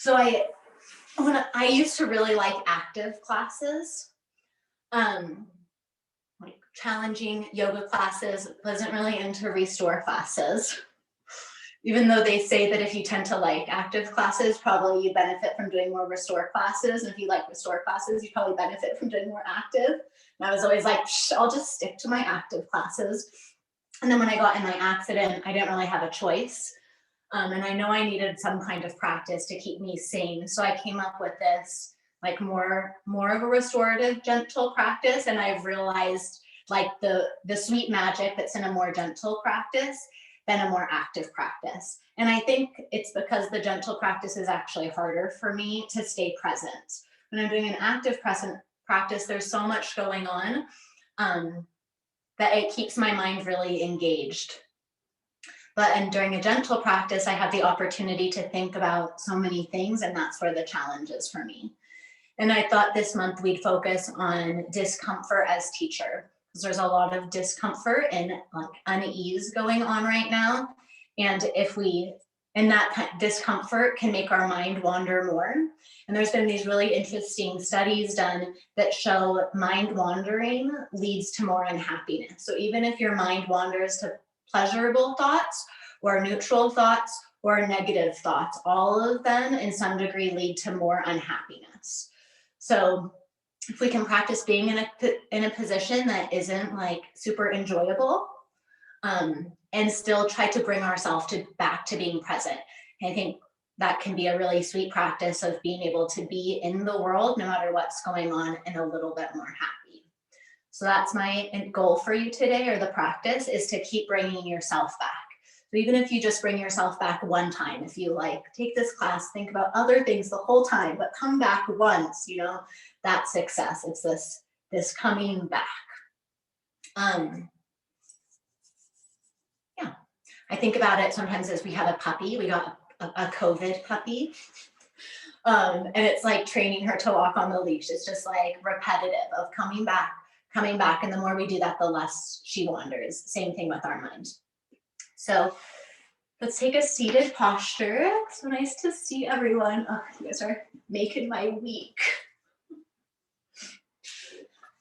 So when I used to really like active classes, like challenging yoga classes, wasn't really into restore classes. Even though they say that if you tend to like active classes, probably you benefit from doing more restore classes. And if you like restore classes, you probably benefit from doing more active. And I was always like, I'll just stick to my active classes. And then when I got in my accident, I didn't really have a choice. And I know I needed some kind of practice to keep me sane. So I came up with this like more of a restorative, gentle practice. And I've realized like the sweet magic that's in a more gentle practice than a more active practice. And I think it's because the gentle practice is actually harder for me to stay present. When I'm doing an active practice, there's so much going on that it keeps my mind really engaged. But during a gentle practice, I have the opportunity to think about so many things, and that's where the challenge is for me. And I thought this month we'd focus on discomfort as teacher, because there's a lot of discomfort and like unease going on right now. And that discomfort can make our mind wander more. And there's been these really interesting studies done that show mind wandering leads to more unhappiness. So even if your mind wanders to pleasurable thoughts or neutral thoughts or negative thoughts, all of them in some degree lead to more unhappiness. So if we can practice being in a position that isn't like super enjoyable, and still try to bring ourselves back to being present. I think that can be a really sweet practice of being able to be in the world no matter what's going on and a little bit more happy. So that's my goal for you today, or the practice, is to keep bringing yourself back. So even if you just bring yourself back one time, if you like take this class, think about other things the whole time, but come back once, that's success. It's this coming back. Yeah, I think about it sometimes as we have a puppy. We got a COVID puppy. And it's like training her to walk on the leash. It's just like repetitive of coming back. And the more we do that, the less she wanders. Same thing with our mind. So let's take a seated posture. So nice to see everyone. Oh, you guys are making my week.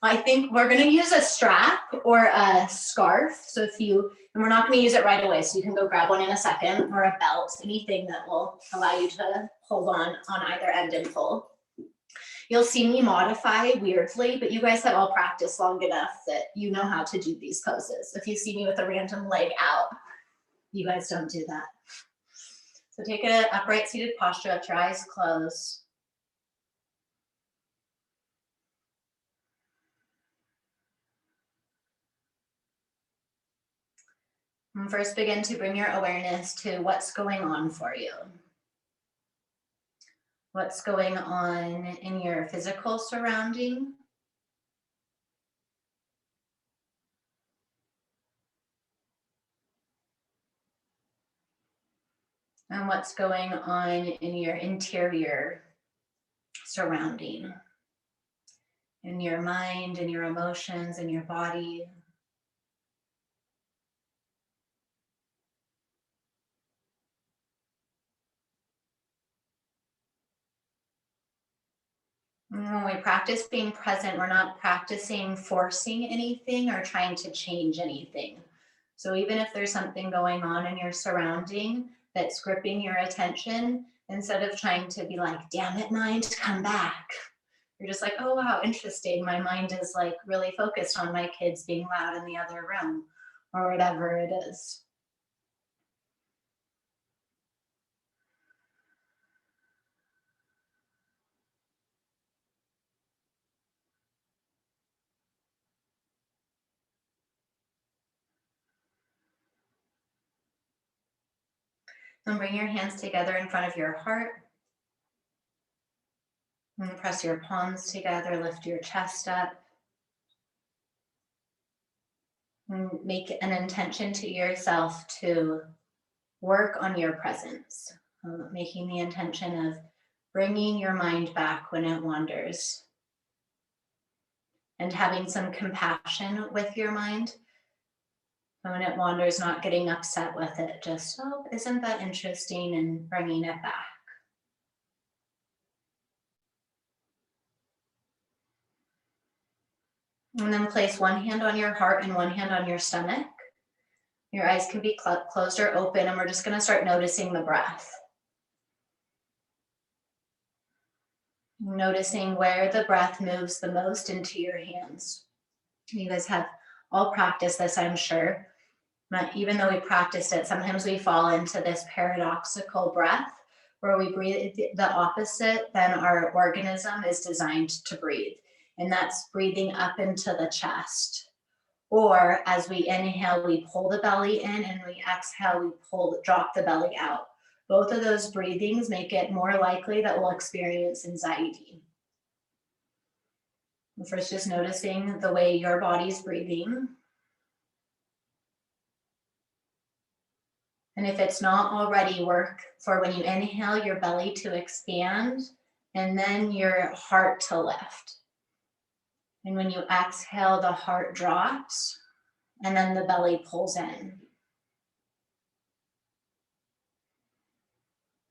I think we're going to use a strap or a scarf. So and we're not going to use it right away. So you can go grab one in a second, or a belt, anything that will allow you to hold on either end and pull. You'll see me modify weirdly, but you guys have all practiced long enough that you know how to do these poses. If you see me with a random leg out, you guys don't do that. So take an upright seated posture, let your eyes close. And first begin to bring your awareness to what's going on for you. What's going on in your physical surrounding. And what's going on in your interior surrounding. In your mind, in your emotions, in your body. When we practice being present, we're not practicing forcing anything or trying to change anything. So even if there's something going on in your surrounding that's gripping your attention, instead of trying to be like, damn it, mind, come back. You're just like, oh, wow, interesting. My mind is like really focused on my kids being loud in the other room, or whatever it is. And bring your hands together in front of your heart. And press your palms together, lift your chest up. And make an intention to yourself to work on your presence. Making the intention of bringing your mind back when it wanders. And having some compassion with your mind. And when it wanders, not getting upset with it, just, oh, isn't that interesting, and bringing it back. And then place one hand on your heart and one hand on your stomach. Your eyes can be closed or open, and we're just going to start noticing the breath. Noticing where the breath moves the most into your hands. You guys have all practiced this, I'm sure. But even though we practiced it, sometimes we fall into this paradoxical breath where we breathe the opposite than our organism is designed to breathe. And that's breathing up into the chest. Or as we inhale, we pull the belly in, and we exhale, we drop the belly out. Both of those breathings make it more likely that we'll experience anxiety. First, just noticing the way your body's breathing. And if it's not already, work for when you inhale, your belly to expand, and then your heart to lift. And when you exhale, the heart drops, and then the belly pulls in.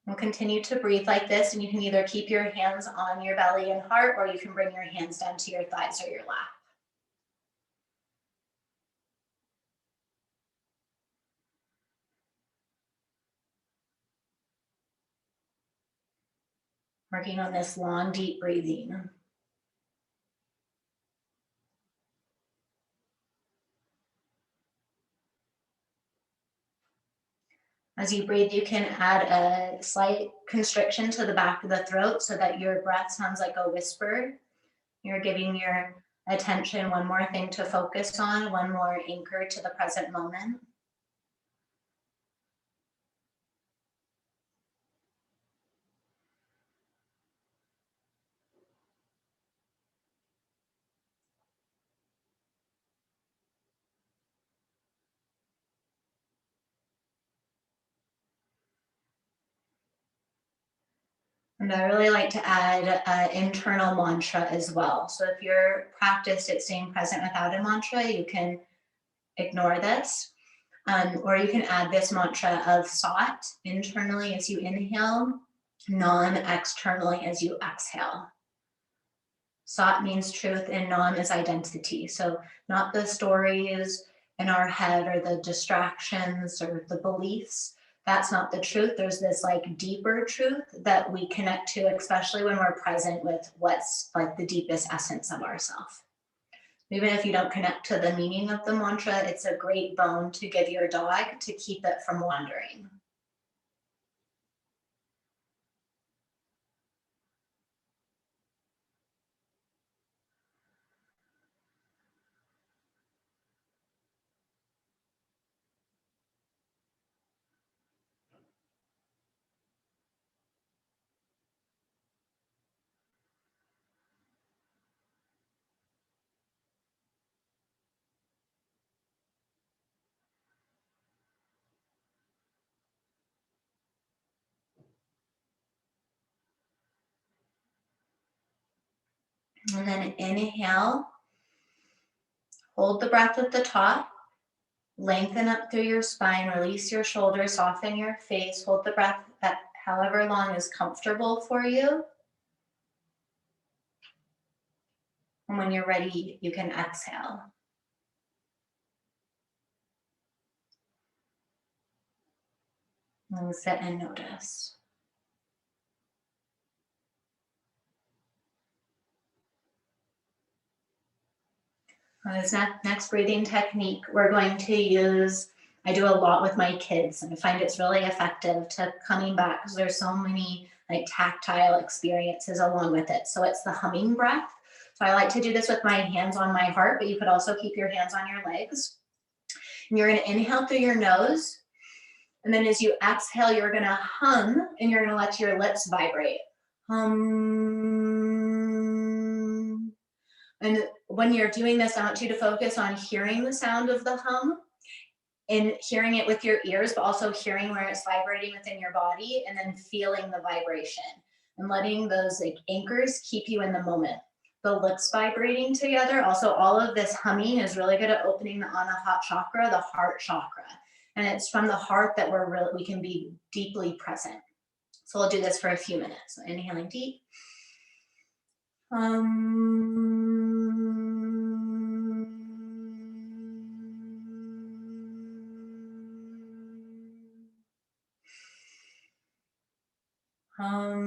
We'll continue to breathe like this, and you can either keep your hands on your belly and heart, or you can bring your hands down to your thighs or your lap. Working on this long, deep breathing. As you breathe, you can add a slight constriction to the back of the throat so that your breath sounds like a whisper. You're giving your attention one more thing to focus on, one more anchor to the present moment. And I really like to add an internal mantra as well. So if you're practiced at staying present without a mantra, you can ignore this. Or you can add this mantra of Sat internally as you inhale, Nam externally as you exhale. Sat means truth and Nam is identity. So not the stories in our head or the distractions or the beliefs. That's not the truth. There's this like deeper truth that we connect to, especially when we're present with what's like the deepest essence of ourselves. Even if you don't connect to the meaning of the mantra, it's a great bone to give your dog to keep it from wandering. And then inhale, hold the breath at the top, lengthen up through your spine, release your shoulders, soften your face, hold the breath at however long is comfortable for you. And when you're ready, you can exhale. And sit and notice. This next breathing technique we're going to use, I do a lot with my kids, and I find it's really effective to coming back because there's so many like tactile experiences along with it. So it's the humming breath. So I like to do this with my hands on my heart, but you could also keep your hands on your legs. And you're going to inhale through your nose. And then as you exhale, you're going to hum, and you're going to let your lips vibrate. Hum. And when you're doing this, I want you to focus on hearing the sound of the hum and hearing it with your ears, but also hearing where it's vibrating within your body and then feeling the vibration and letting those like anchors keep you in the moment. The lips vibrating together. Also, all of this humming is really good at opening the Anahata chakra, the heart chakra. And it's from the heart that we can be deeply present. So we'll do this for a few minutes. So inhaling deep. Hum.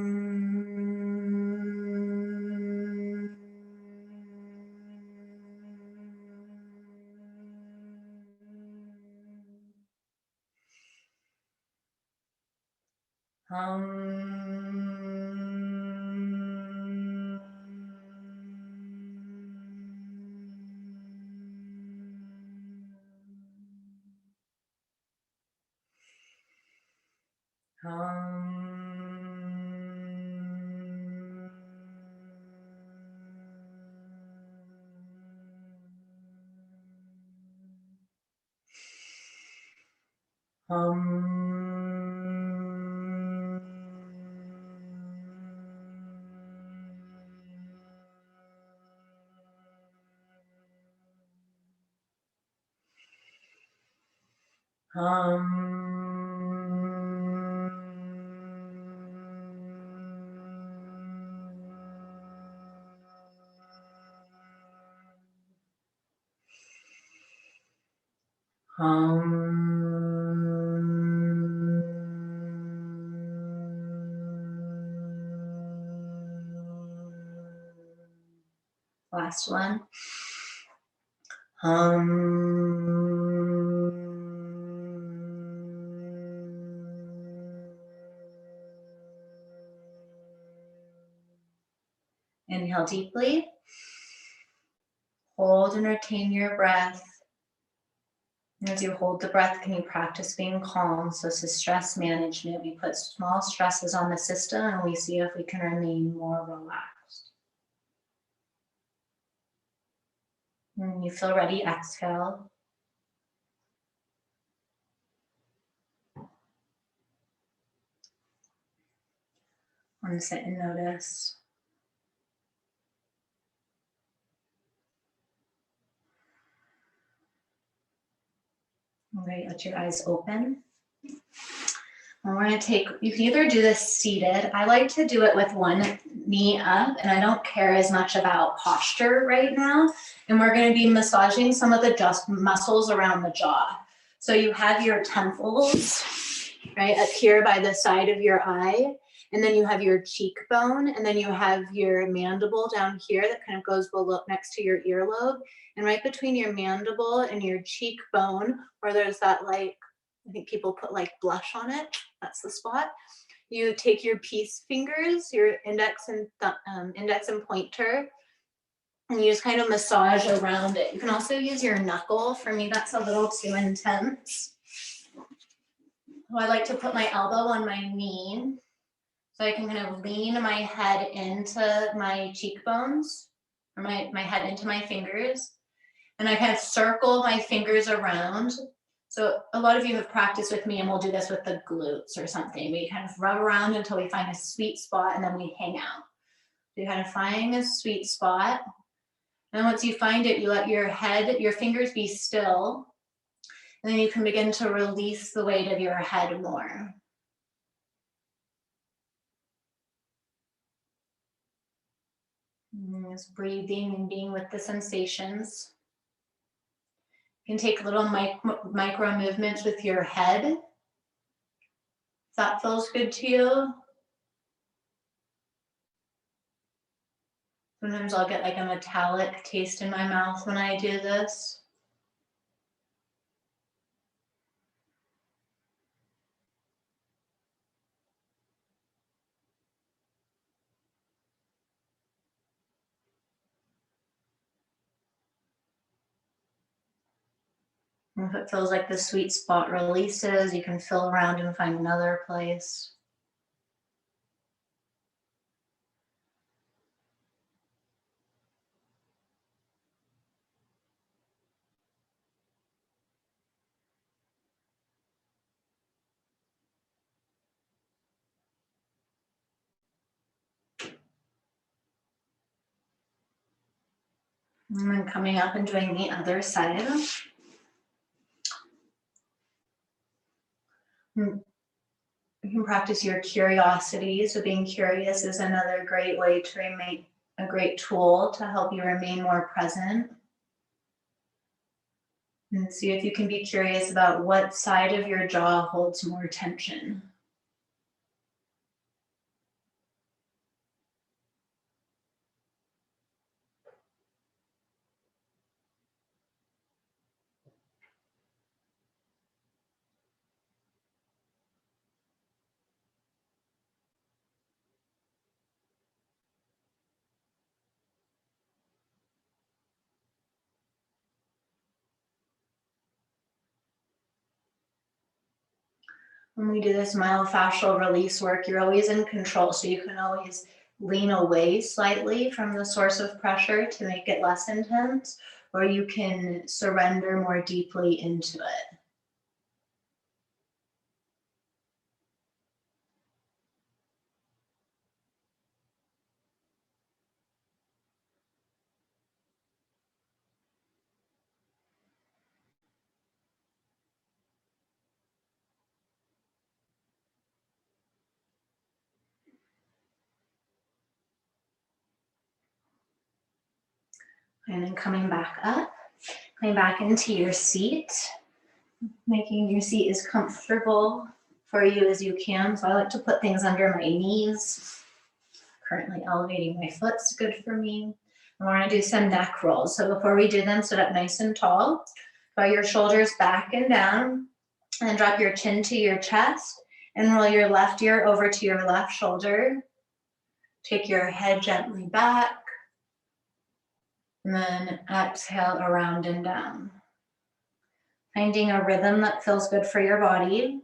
Last one. Inhale deeply. Hold and retain your breath. And as you hold the breath, can you practice being calm? So this is stress management. We put small stresses on the system and we see if we can remain more relaxed. When you feel ready, exhale. And sit and notice. All right, let your eyes open. And we're going to take, you can either do this seated. I like to do it with one knee up, and I don't care as much about posture right now. And we're going to be massaging some of the muscles around the jaw. So you have your temples, right, up here by the side of your eye. And then you have your cheekbone, and then you have your mandible down here that kind of goes below next to your earlobe. And right between your mandible and your cheekbone, where there's that, like, I think people put like blush on it, that's the spot. You take your peace fingers, your index and pointer, and you just kind of massage around it. You can also use your knuckle. For me, that's a little too intense. So I like to put my elbow on my knee, so I can kind of lean my head into my cheekbones, or my head into my fingers. And I kind of circle my fingers around. So a lot of you have practiced with me, and we'll do this with the glutes or something. We kind of rub around until we find a sweet spot, and then we hang out. So you kind of find a sweet spot. And once you find it, you let your fingers be still. And then you can begin to release the weight of your head more. And just breathing and being with the sensations. You can take little micro movements with your head. If that feels good to you. Sometimes I'll get like a metallic taste in my mouth when I do this. And if it feels like the sweet spot releases, you can feel around and find another place. And then coming up and doing the other side. You can practice your curiosity. So being curious is another great way to remain, a great tool to help you remain more present. And see if you can be curious about what side of your jaw holds more tension. When we do this myofascial release work, you're always in control. So you can always lean away slightly from the source of pressure to make it less intense, or you can surrender more deeply into it. And then coming back up, coming back into your seat, making your seat as comfortable for you as you can. So I like to put things under my knees. Currently elevating my foot's good for me. And we're gonna do some neck rolls. So before we do them, sit up nice and tall. Draw your shoulders back and down, and then drop your chin to your chest and roll your left ear over to your left shoulder. Take your head gently back, and then exhale around and down. Finding a rhythm that feels good for your body.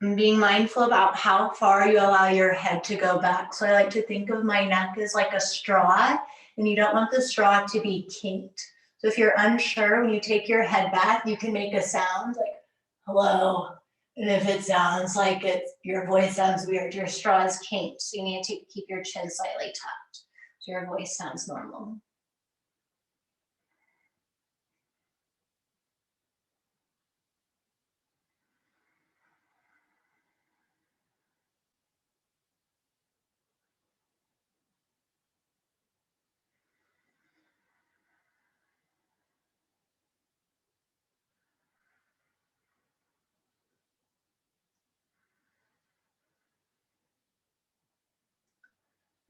And being mindful about how far you allow your head to go back. So I like to think of my neck as like a straw, and you don't want the straw to be kinked. So if you're unsure, when you take your head back, you can make a sound like, hello. And if it sounds like your voice sounds weird, your straw is kinked. So you need to keep your chin slightly tucked so your voice sounds normal.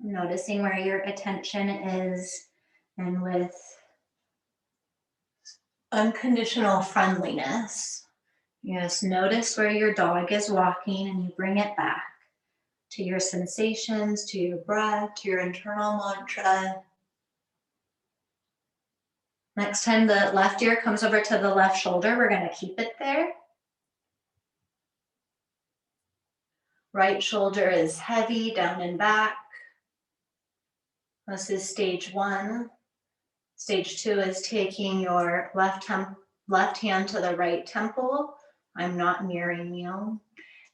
Noticing where your attention is, and with unconditional friendliness, you just notice where your dog is walking and you bring it back to your sensations, to your breath, to your internal mantra. Next time the left ear comes over to the left shoulder, we're going to keep it there. Right shoulder is heavy, down and back. This is stage 1. Stage 2 is taking your left hand to the right temple. I'm not mirroring you.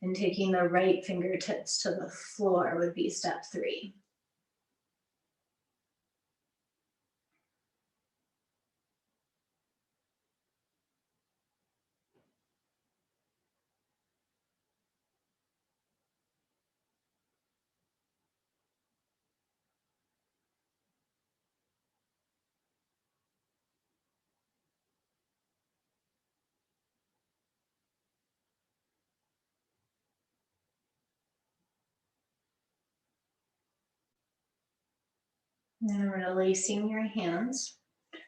And taking the right fingertips to the floor would be step 3. And releasing your hands.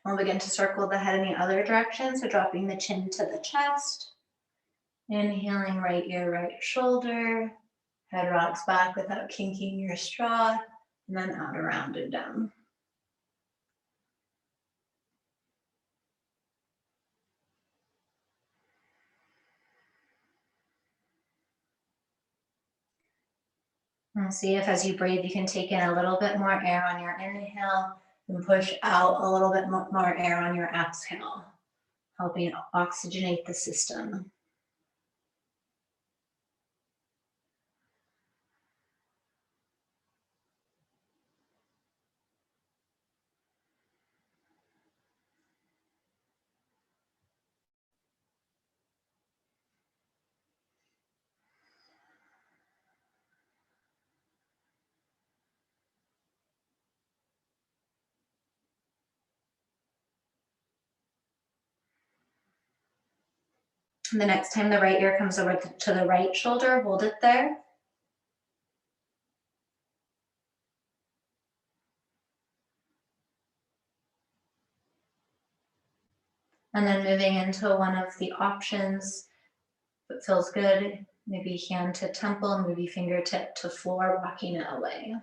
We'll begin to circle the head in the other direction, so dropping the chin to the chest. Inhaling right ear, right shoulder. Head rocks back without kinking your straw, and then out around and down. And see if as you breathe, you can take in a little bit more air on your inhale and push out a little bit more air on your exhale, helping oxygenate the system. And the next time the right ear comes over to the right shoulder, hold it there. And then moving into one of the options, if it feels good, maybe hand to temple, maybe fingertip to floor, walking it away.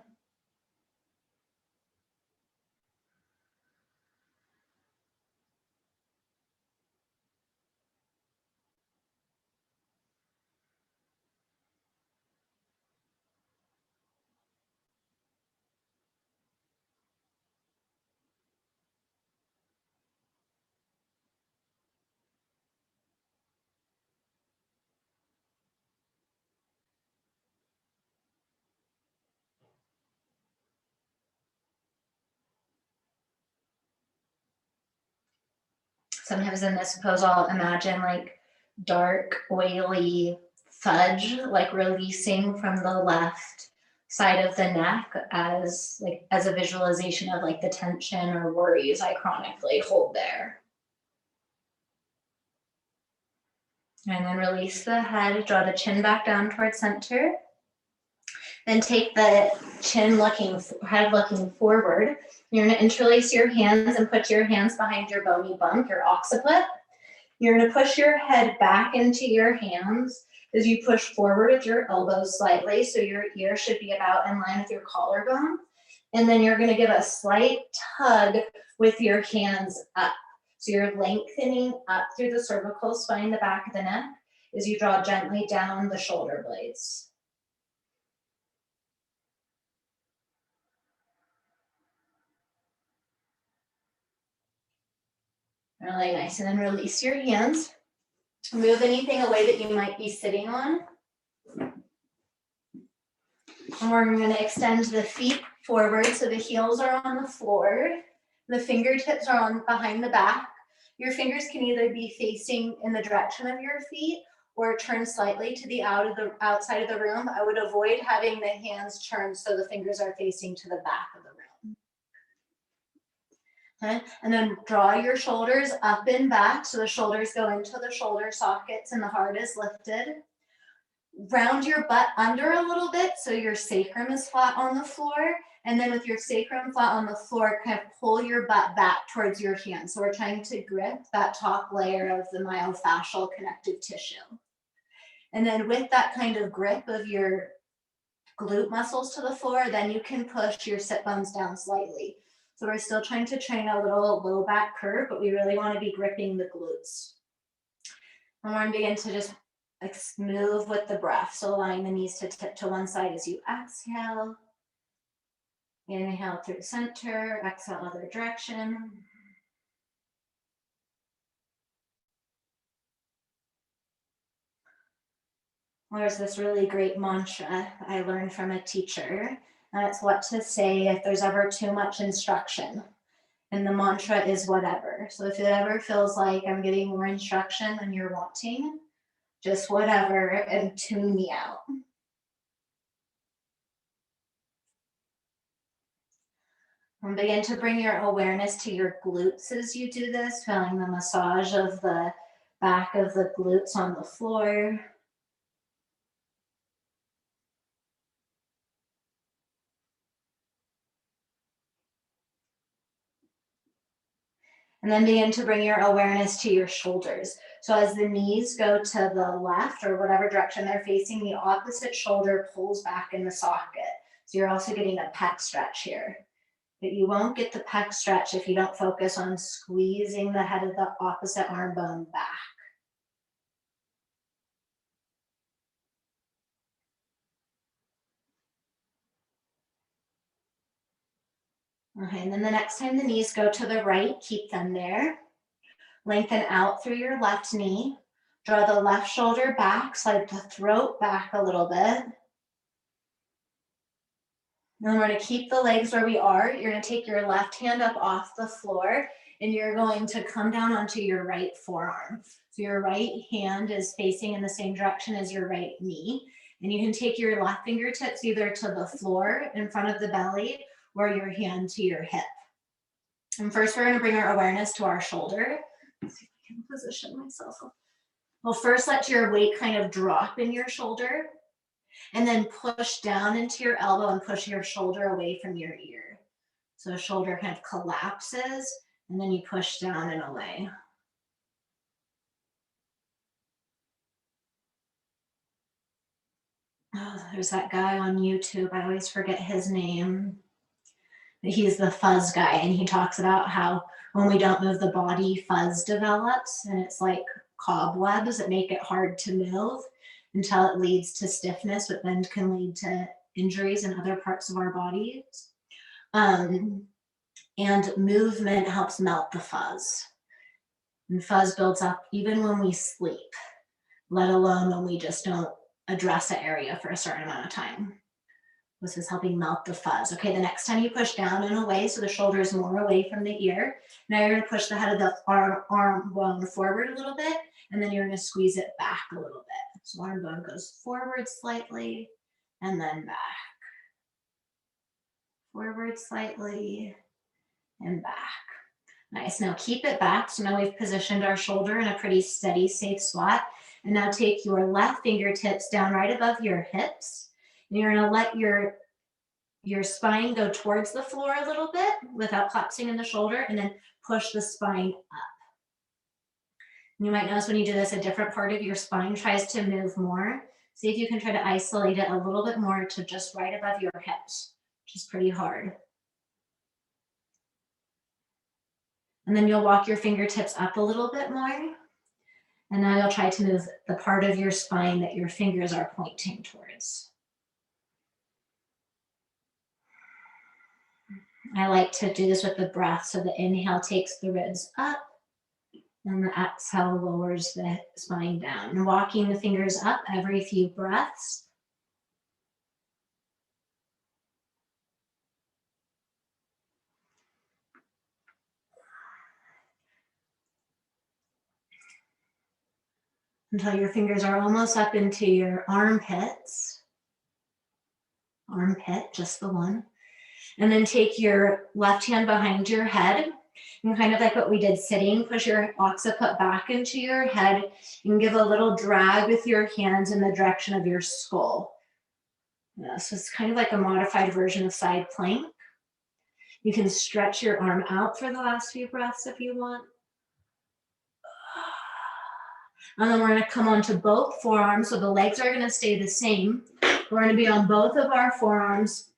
Sometimes in this pose, I'll imagine like dark, oily fudge, like releasing from the left side of the neck as a visualization of like the tension or worries I chronically hold there. And then release the head, draw the chin back down towards center. Then take the head looking forward. You're gonna interlace your hands and put your hands behind your bony bump, your occiput. You're gonna push your head back into your hands as you push forward with your elbows slightly, so your ear should be about in line with your collarbone. And then you're gonna give a slight tug with your hands up. So you're lengthening up through the cervical spine, the back of the neck, as you draw gently down the shoulder blades. Really nice. And then release your hands. Move anything away that you might be sitting on. And we're going to extend the feet forward so the heels are on the floor. The fingertips are on behind the back. Your fingers can either be facing in the direction of your feet or turn slightly to the outside of the room. I would avoid having the hands turned so the fingers are facing to the back of the room. Okay. And then draw your shoulders up and back so the shoulders go into the shoulder sockets and the heart is lifted. Round your butt under a little bit so your sacrum is flat on the floor. And then with your sacrum flat on the floor, kind of pull your butt back towards your hands. So we're trying to grip that top layer of the myofascial connective tissue. And then with that kind of grip of your glute muscles to the floor, then you can push your sit bones down slightly. So we're still trying to train a little low back curve, but we really want to be gripping the glutes. And we're going to begin to just move with the breath. So allowing the knees to tip to one side as you exhale. Inhale through center, exhale other direction. There's this really great mantra I learned from a teacher. And it's what to say if there's ever too much instruction. And the mantra is whatever. So if it ever feels like I'm getting more instruction than you're wanting, just whatever and tune me out. And begin to bring your awareness to your glutes as you do this, feeling the massage of the back of the glutes on the floor. And then begin to bring your awareness to your shoulders. So as the knees go to the left or whatever direction they're facing, the opposite shoulder pulls back in the socket. So you're also getting a pec stretch here. But you won't get the pec stretch if you don't focus on squeezing the head of the opposite arm bone back. Okay, and then the next time the knees go to the right, keep them there. Lengthen out through your left knee. Draw the left shoulder back, slide the throat back a little bit. And we're going to keep the legs where we are. You're going to take your left hand up off the floor and you're going to come down onto your right forearm. So your right hand is facing in the same direction as your right knee. And you can take your left fingertips either to the floor in front of the belly or your hand to your hip. And first we're going to bring our awareness to our shoulder. Let's see if I can position myself. Well, first let your weight kind of drop in your shoulder and then push down into your elbow and push your shoulder away from your ear. So shoulder kind of collapses and then you push down and away. Oh, there's that guy on YouTube. I always forget his name. He's the fuzz guy, and he talks about how when we don't move the body, fuzz develops, and it's like cobwebs that make it hard to move until it leads to stiffness, but then can lead to injuries in other parts of our bodies. And movement helps melt the fuzz. And fuzz builds up even when we sleep, let alone when we just don't address an area for a certain amount of time. This is helping melt the fuzz. Okay, the next time you push down and away, so the shoulder is more away from the ear. Now you're gonna push the head of the arm bone forward a little bit, and then you're gonna squeeze it back a little bit. So arm bone goes forward slightly, and then back. Forward slightly, and back. Nice, now keep it back. So now we've positioned our shoulder in a pretty steady, safe spot. And now take your left fingertips down right above your hips. And you're gonna let your spine go towards the floor a little bit without collapsing in the shoulder, and then push the spine up. And you might notice when you do this, a different part of your spine tries to move more. See if you can try to isolate it a little bit more to just right above your hips, which is pretty hard. And then you'll walk your fingertips up a little bit more. And now you'll try to move the part of your spine that your fingers are pointing towards. I like to do this with the breath. So the inhale takes the ribs up, and the exhale lowers the spine down. And walking the fingers up every few breaths. Until your fingers are almost up into your armpits. Armpit, just the one. And then take your left hand behind your head, and kind of like what we did sitting, push your occiput back into your head and give a little drag with your hands in the direction of your skull. Yeah, so it's kind of like a modified version of side plank. You can stretch your arm out for the last few breaths if you want. And then we're going to come onto both forearms, so the legs are going to stay the same. We're going to be on both of our forearms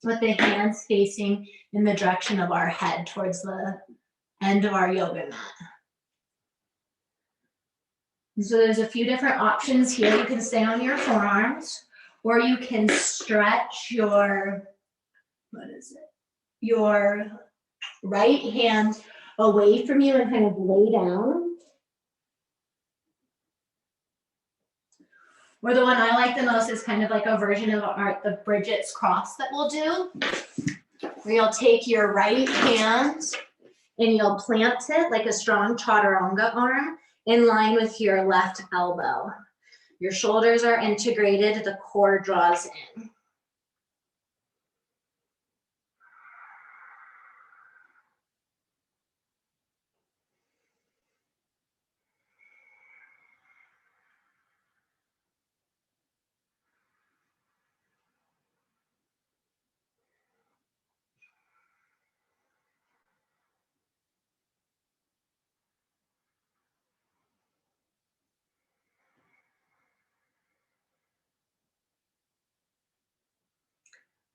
with the hands facing in the direction of our head towards the end of our yoga mat. And so there's a few different options here. You can stay on your forearms, or you can stretch your, your right hand away from you and kind of lay down. Or the one I like the most is kind of like a version of the Bridget's cross that we'll do, where you'll take your right hand and you'll plant it like a strong chaturanga arm in line with your left elbow. Your shoulders are integrated, the core draws in.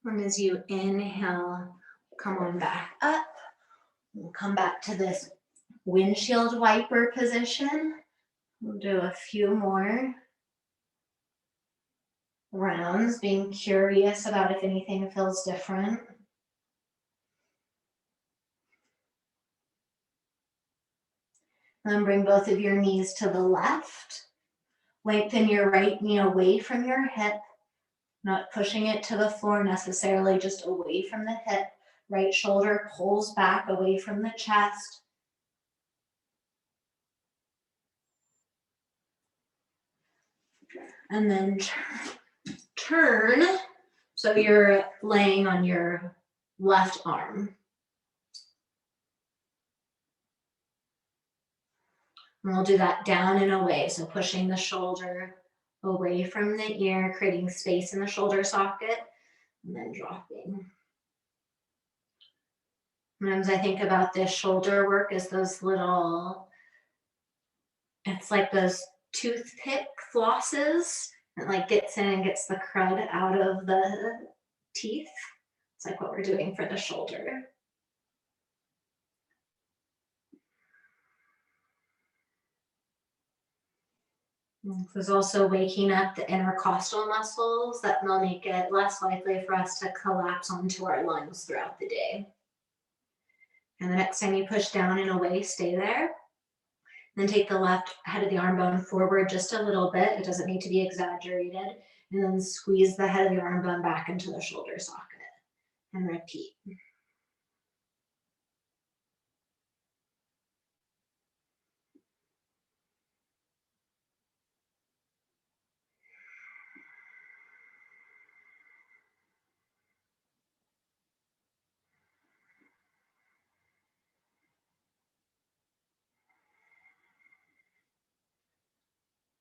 And as you inhale, come on back up. We'll come back to this windshield wiper position. We'll do a few more rounds, being curious about if anything feels different. Then bring both of your knees to the left. Lengthen your right knee away from your hip. Not pushing it to the floor necessarily, just away from the hip. Right shoulder pulls back away from the chest. And then turn, so you're laying on your left arm. And we'll do that down and away, so pushing the shoulder away from the ear, creating space in the shoulder socket, and then dropping. Sometimes I think about this shoulder work as those little, it's like those toothpick flosses that like gets in and gets the crud out of the teeth. It's like what we're doing for the shoulder. This is also waking up the intercostal muscles that will make it less likely for us to collapse onto our lungs throughout the day. And the next time you push down and away, stay there. Then take the left head of the arm bone forward just a little bit. It doesn't need to be exaggerated. and then squeeze the head of your arm bone back into the shoulder socket and repeat.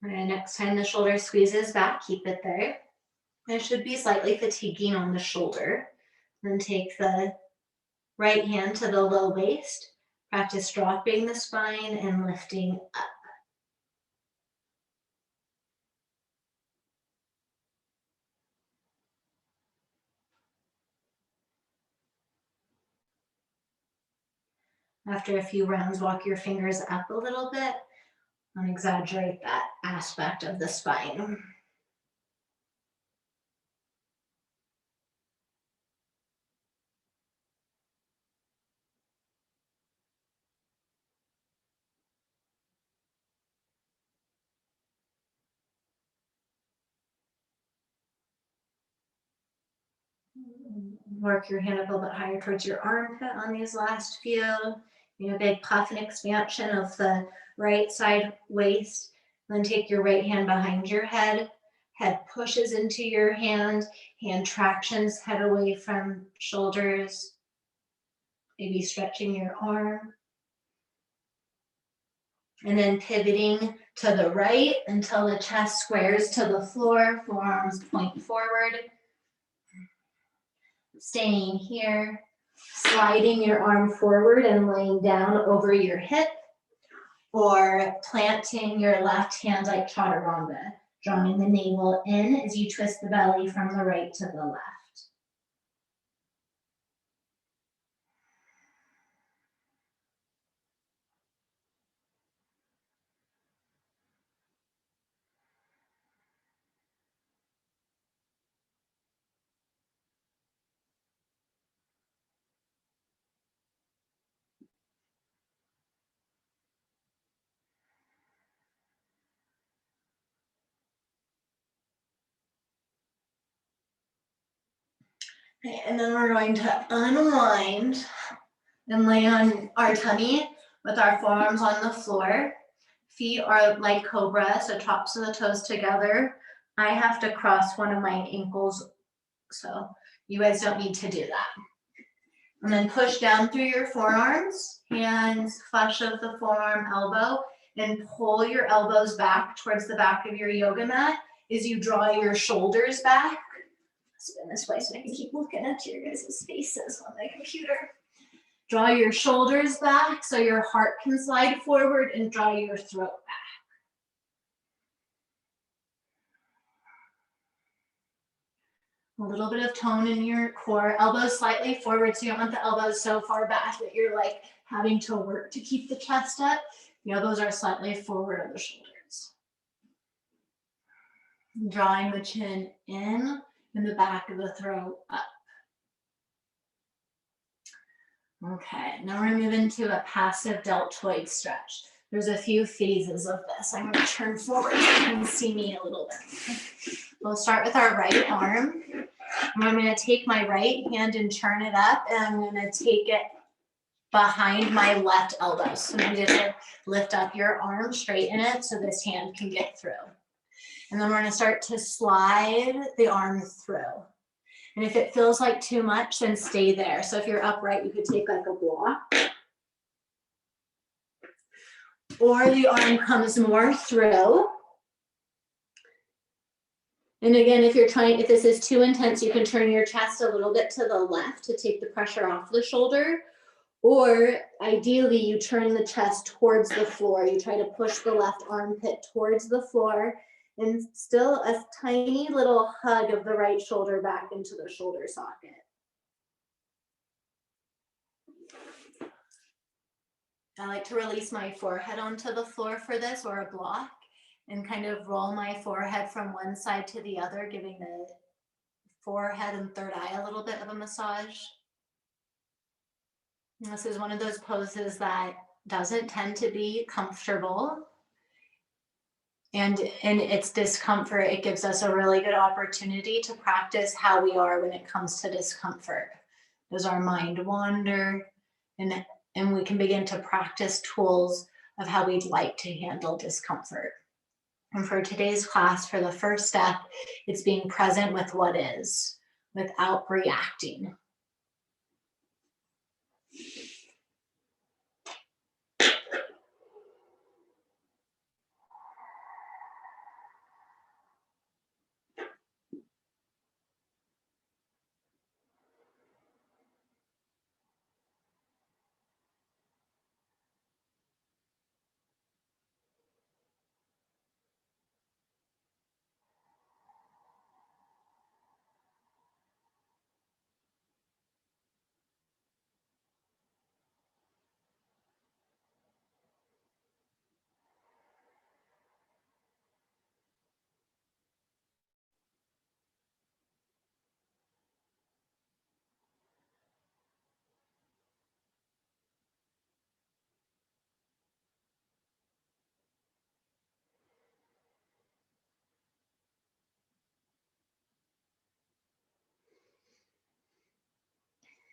And next time the shoulder squeezes back, keep it there. It should be slightly fatiguing on the shoulder. Then take the right hand to the low waist. Practice dropping the spine and lifting up. After a few rounds, walk your fingers up a little bit and exaggerate that aspect of the spine. Work your hand up a little bit higher towards your armpit on these last few. A big puff and expansion of the right side waist. Then take your right hand behind your head. Head pushes into your hand tractions head away from shoulders. Maybe stretching your arm. And then pivoting to the right until the chest squares to the floor, forearms point forward. Staying here, sliding your arm forward and laying down over your hip, or planting your left hand like chaturanga, drawing the navel in as you twist the belly from the right to the left. And then we're going to unwind and lay on our tummy with our forearms on the floor. Feet are like cobra, so tops of the toes together. I have to cross one of my ankles, so you guys don't need to do that. And then push down through your forearms, hands flush of the forearm elbow, and pull your elbows back towards the back of your yoga mat as you draw your shoulders back. Spin this way so I can keep looking at your guys' faces on the computer. Draw your shoulders back so your heart can slide forward and draw your throat back. A little bit of tone in your core, elbows slightly forward, so you don't want the elbows so far back that you're like having to work to keep the chest up. The elbows are slightly forward of the shoulders. Drawing the chin in and the back of the throat up. Okay, now we're gonna move into a passive deltoid stretch. There's a few phases of this. I'm gonna turn forward so you can see me a little bit. We'll start with our right arm. And I'm gonna take my right hand and turn it up, and I'm gonna take it behind my left elbow. So I'm gonna lift up your arm, straighten it so this hand can get through. And then we're gonna start to slide the arm through. And if it feels like too much, then stay there. So if you're upright, you could take like a block. Or the arm comes more through. And again, if this is too intense, you can turn your chest a little bit to the left to take the pressure off the shoulder. Or ideally, you turn the chest towards the floor. You try to push the left armpit towards the floor, and still a tiny little hug of the right shoulder back into the shoulder socket. I like to release my forehead onto the floor for this, or a block, and kind of roll my forehead from one side to the other, giving the forehead and third eye a little bit of a massage. And this is one of those poses that doesn't tend to be comfortable. And in its discomfort, it gives us a really good opportunity to practice how we are when it comes to discomfort. Does our mind wander? And we can begin to practice tools of how we'd like to handle discomfort. And for today's class, for the first step, it's being present with what is without reacting.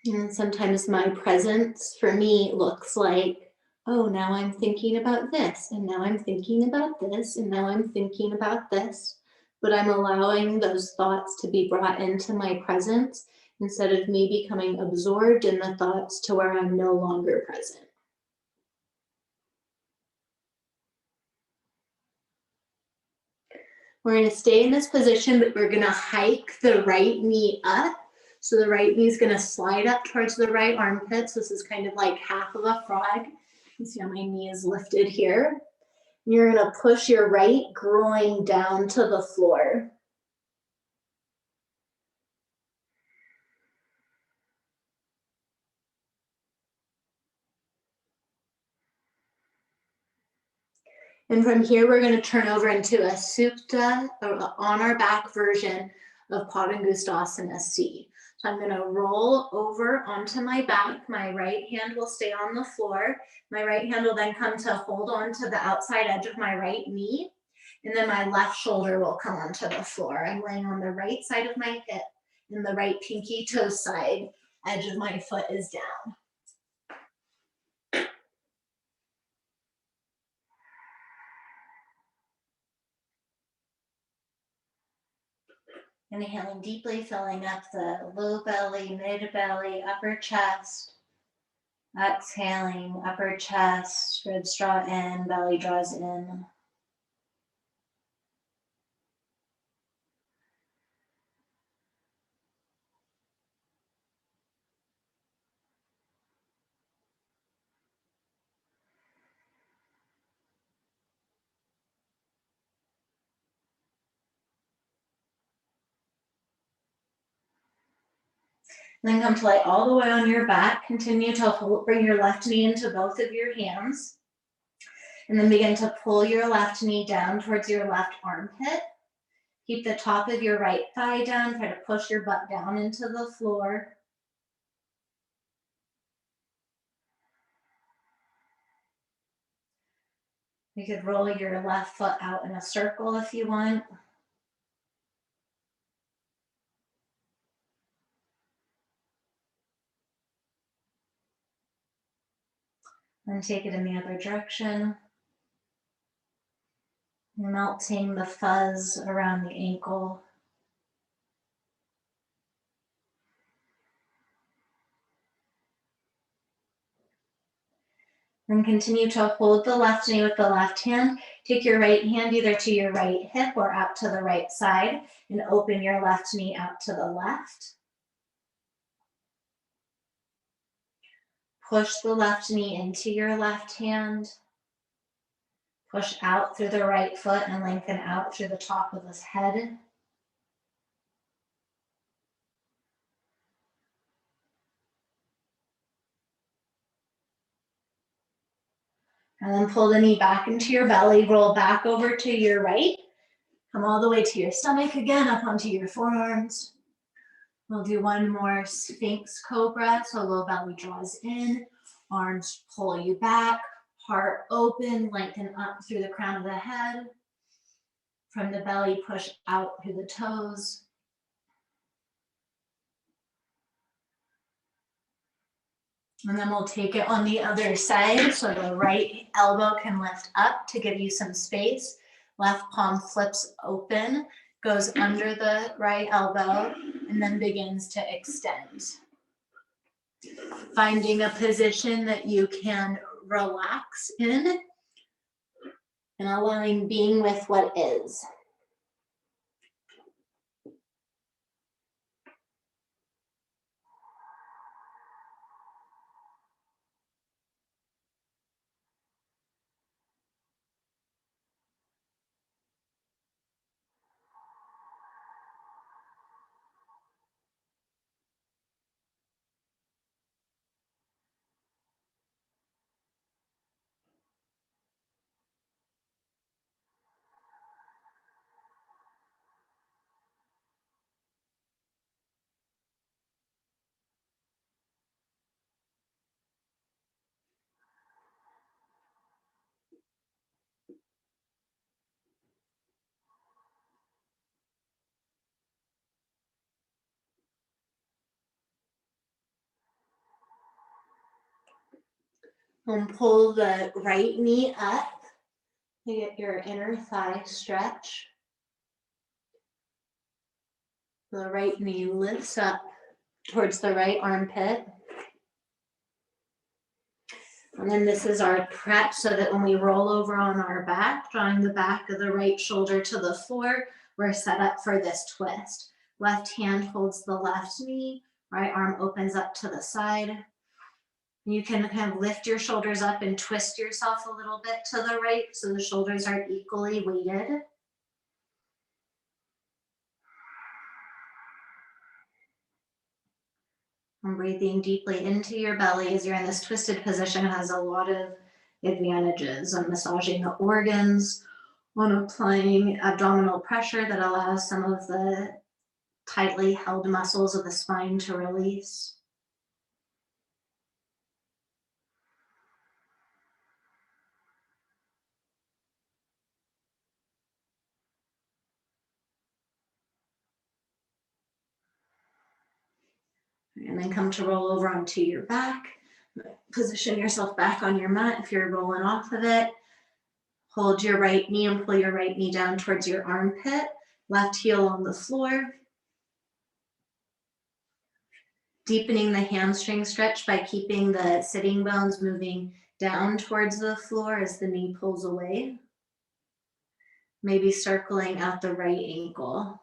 And sometimes my presence for me looks like, oh, now I'm thinking about this, and now I'm thinking about this, and now I'm thinking about this. But I'm allowing those thoughts to be brought into my presence instead of me becoming absorbed in the thoughts to where I'm no longer present. We're going to stay in this position, but we're going to hike the right knee up. So the right knee is going to slide up towards the right armpit. So this is kind of like half of a frog. You see how my knee is lifted here. You're going to push your right groin down to the floor. And from here, we're going to turn over into a supta, or on our back version of Padangusthasana C. So I'm going to roll over onto my back. My right hand will stay on the floor. My right hand will then come to hold on to the outside edge of my right knee. And then my left shoulder will come onto the floor. I'm laying on the right side of my hip, and the right pinky toe side edge of my foot is down. Inhaling deeply, filling up the low belly, mid belly, upper chest. Exhaling, upper chest, ribs draw in, belly draws in. And then come to lay all the way on your back. Continue to bring your left knee into both of your hands. And then begin to pull your left knee down towards your left armpit. Keep the top of your right thigh down. Try to push your butt down into the floor. You could roll your left foot out in a circle if you want. And take it in the other direction. Melting the fuzz around the ankle. Then continue to hold the left knee with the left hand. Take your right hand either to your right hip or out to the right side and open your left knee out to the left. Push the left knee into your left hand. Push out through the right foot and lengthen out through the top of his head. And then pull the knee back into your belly, roll back over to your right. Come all the way to your stomach again, up onto your forearms. We'll do one more Sphinx Cobra. So low belly draws in, arms pull you back, heart open, lengthen up through the crown of the head. From the belly, push out through the toes. And then we'll take it on the other side. So the right elbow can lift up to give you some space. Left palm flips open, goes under the right elbow, and then begins to extend. Finding a position that you can relax in and allowing being with what is. And pull the right knee up to get your inner thigh stretch. The right knee lifts up towards the right armpit. And then this is our prep so that when we roll over on our back, drawing the back of the right shoulder to the floor, we're set up for this twist. Left hand holds the left knee, right arm opens up to the side. You can kind of lift your shoulders up and twist yourself a little bit to the right so the shoulders are equally weighted. And breathing deeply into your belly as you're in this twisted position has a lot of advantages on massaging the organs, on applying abdominal pressure that allows some of the tightly held muscles of the spine to release. And then come to roll over onto your back. Position yourself back on your mat if you're rolling off of it. Hold your right knee and pull your right knee down towards your armpit. Left heel on the floor. Deepening the hamstring stretch by keeping the sitting bones moving down towards the floor as the knee pulls away. Maybe circling out the right ankle.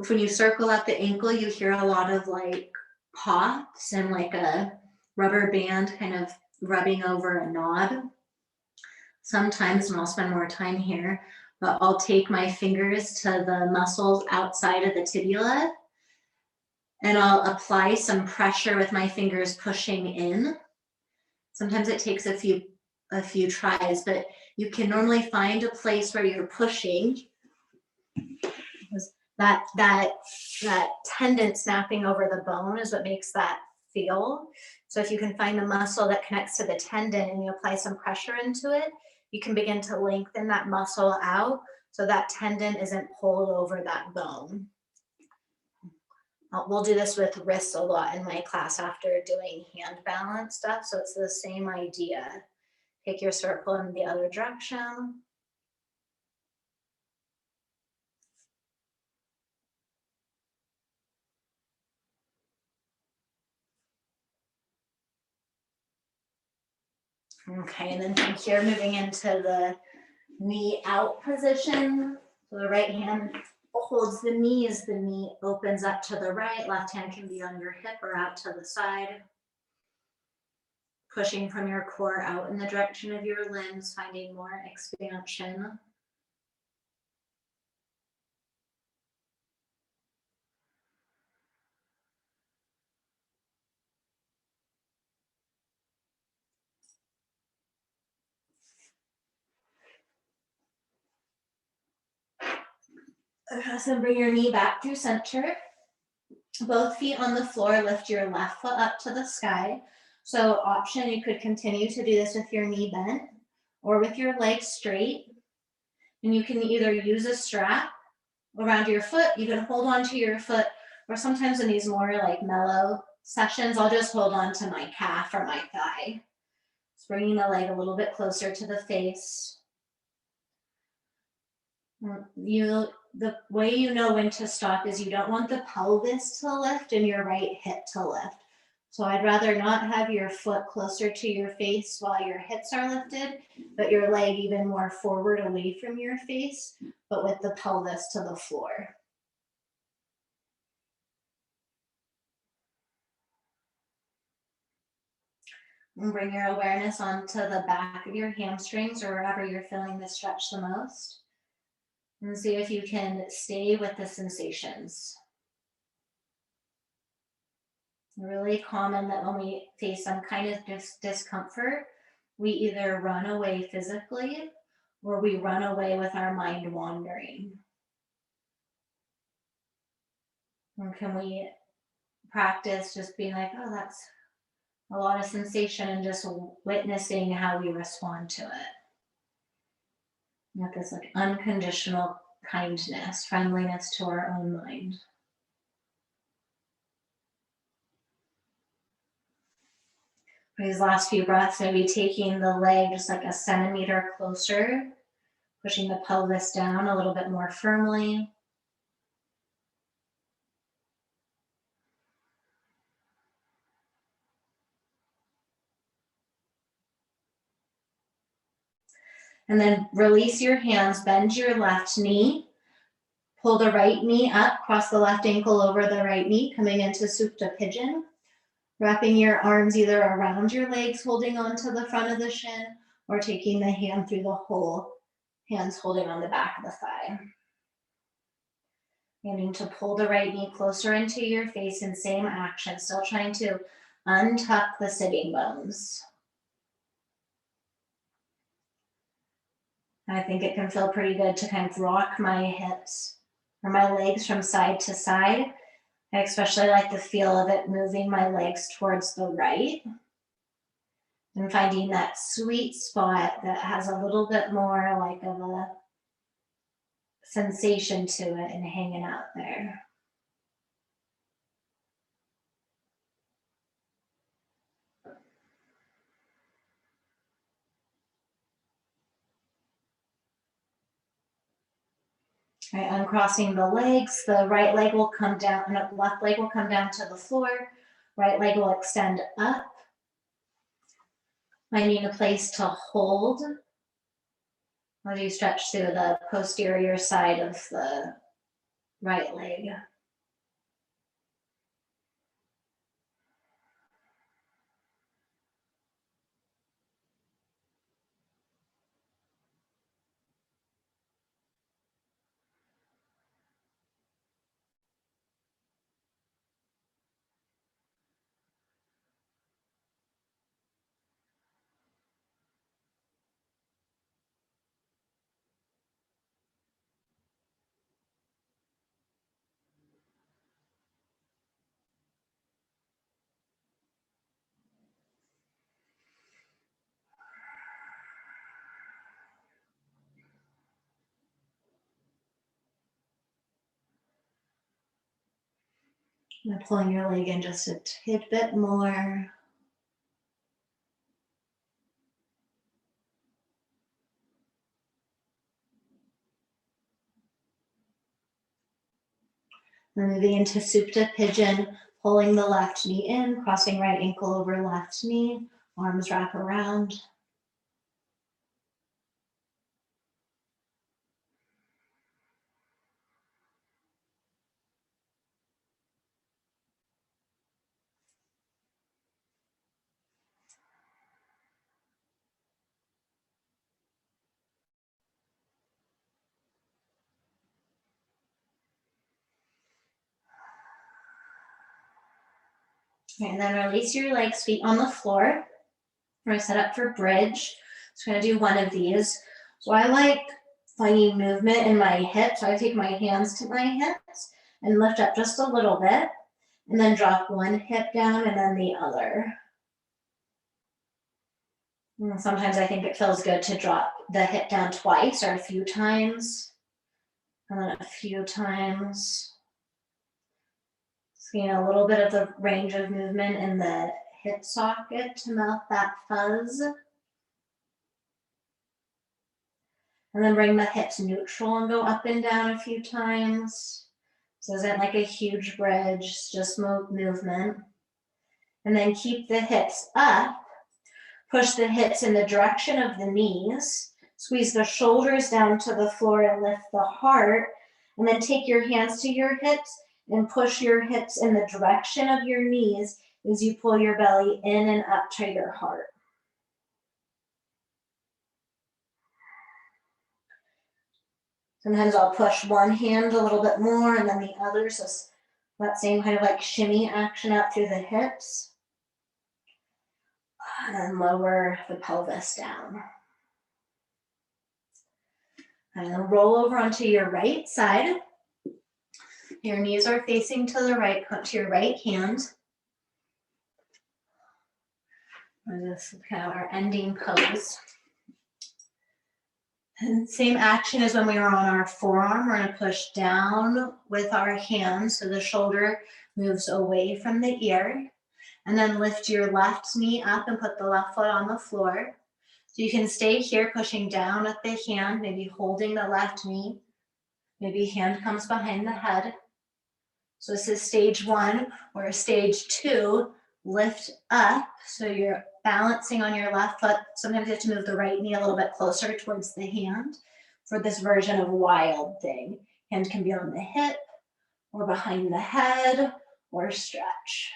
When you circle out the ankle, you hear a lot of like pops and like a rubber band kind of rubbing over a knob. Sometimes, and I'll spend more time here, but I'll take my fingers to the muscles outside of the tibia and I'll apply some pressure with my fingers pushing in. Sometimes it takes a few tries, but you can normally find a place where you're pushing. That tendon snapping over the bone is what makes that feel. So if you can find the muscle that connects to the tendon and you apply some pressure into it, you can begin to lengthen that muscle out so that tendon isn't pulled over that bone. We'll do this with wrists a lot in my class after doing hand balance stuff. So it's the same idea. Take your circle in the other direction. Okay, and then from here, moving into the knee out position. So the right hand holds the knee as the knee opens up to the right. Left hand can be on your hip or out to the side. Pushing from your core out in the direction of your limbs, finding more expansion. So bring your knee back through center. Both feet on the floor, lift your left foot up to the sky. So option, you could continue to do this with your knee bent or with your legs straight. And you can either use a strap around your foot, you can hold on to your foot, or sometimes in these more like mellow sessions, I'll just hold on to my calf or my thigh. Just bringing the leg a little bit closer to the face. The way you know when to stop is you don't want the pelvis to lift and your right hip to lift. So I'd rather not have your foot closer to your face while your hips are lifted, but your leg even more forward away from your face, but with the pelvis to the floor. And bring your awareness onto the back of your hamstrings or wherever you're feeling the stretch the most. And see if you can stay with the sensations. Really common that when we face some kind of discomfort, we either run away physically or we run away with our mind wandering. And can we practice just being like, oh, that's a lot of sensation, and just witnessing how we respond to it. With this like unconditional kindness, friendliness to our own mind. For these last few breaths, maybe taking the leg just like a centimeter closer, pushing the pelvis down a little bit more firmly. And then release your hands, bend your left knee, pull the right knee up, cross the left ankle over the right knee, coming into Supta Pigeon. Wrapping your arms either around your legs, holding on to the front of the shin, or taking the hand through the whole, hands holding on the back of the thigh. Beginning to pull the right knee closer into your face in same action, still trying to untuck the sitting bones. I think it can feel pretty good to kind of rock my hips or my legs from side to side. I especially like the feel of it moving my legs towards the right and finding that sweet spot that has a little bit more like of a sensation to it and hanging out there. All right, uncrossing the legs, the right leg will come down and the left leg will come down to the floor. Right leg will extend up. Finding a place to hold as you stretch through the posterior side of the right leg. And pulling your leg in just a tidbit more. Then moving into Supta Pigeon, pulling the left knee in, crossing right ankle over left knee, arms wrap around. And then release your legs, feet on the floor. We're gonna set up for bridge. So we're gonna do one of these. So I like finding movement in my hips. So I take my hands to my hips and lift up just a little bit. And then drop one hip down and then the other. And sometimes I think it feels good to drop the hip down twice or a few times. And then a few times. So, you know, a little bit of the range of movement in the hip socket to melt that fuzz. And then bring the hips neutral and go up and down a few times. So isn't like a huge bridge, just movement. And then keep the hips up. Push the hips in the direction of the knees. Squeeze the shoulders down to the floor and lift the heart. And then take your hands to your hips and push your hips in the direction of your knees as you pull your belly in and up to your heart. Sometimes I'll push one hand a little bit more and then the other, so that same kind of like shimmy action up through the hips. And then lower the pelvis down. And then roll over onto your right side. Your knees are facing to the right, come to your right hand. And this is kind of our ending pose. And same action as when we were on our forearm. We're going to push down with our hands so the shoulder moves away from the ear. And then lift your left knee up and put the left foot on the floor. So you can stay here pushing down with the hand, maybe holding the left knee. Maybe hand comes behind the head. So this is stage one, or stage two, lift up. So you're balancing on your left foot. Sometimes you have to move the right knee a little bit closer towards the hand for this version of wild thing. Hand can be on the hip or behind the head or stretch.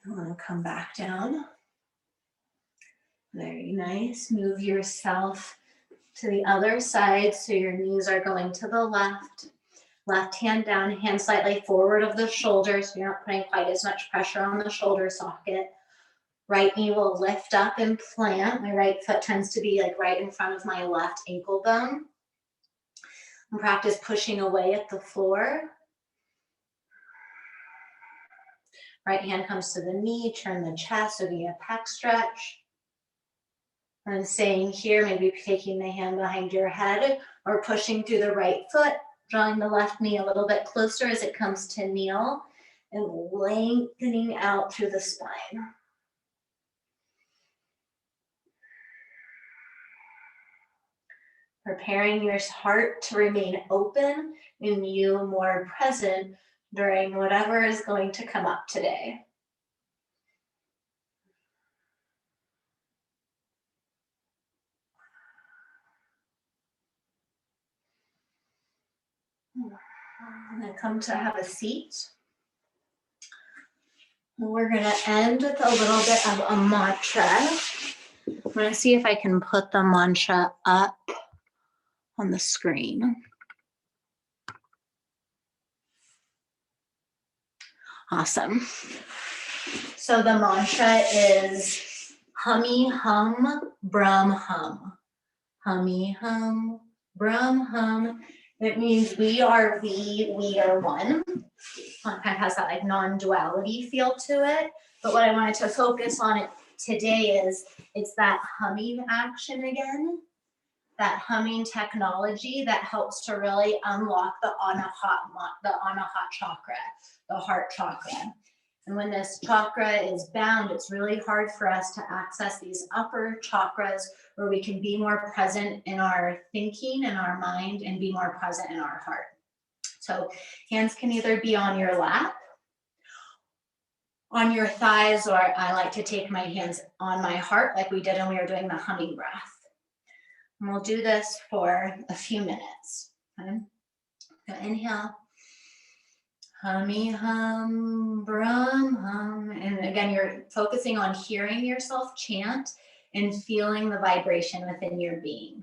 I want to come back down. Very nice. Move yourself to the other side so your knees are going to the left. Left hand down, hand slightly forward of the shoulder so you're not putting quite as much pressure on the shoulder socket. Right knee will lift up and plant. My right foot tends to be like right in front of my left ankle bone. And practice pushing away at the floor. Right hand comes to the knee, turn the chest, so a pec stretch. And staying here, maybe taking the hand behind your head or pushing through the right foot, drawing the left knee a little bit closer as it comes to kneel and lengthening out through the spine. Preparing your heart to remain open and you more present during whatever is going to come up today. I'm going to come to have a seat. We're going to end with a little bit of a mantra. I'm going to see if I can put the mantra up on the screen. Awesome. So the mantra is Humme Hum Brum Hum. Humme Hum Brum Hum. It means we are we are one. It kind of has that like non-duality feel to it. But what I wanted to focus on it today is it's that humming action again. That humming technology that helps to really unlock the anahata chakra, the heart chakra. And when this chakra is bound, it's really hard for us to access these upper chakras where we can be more present in our thinking and our mind and be more present in our heart. So hands can either be on your lap, on your thighs, or I like to take my hands on my heart like we did when we were doing the humming breath. And we'll do this for a few minutes. Okay? So inhale. Humme hum brum hum. And again, you're focusing on hearing yourself chant and feeling the vibration within your being.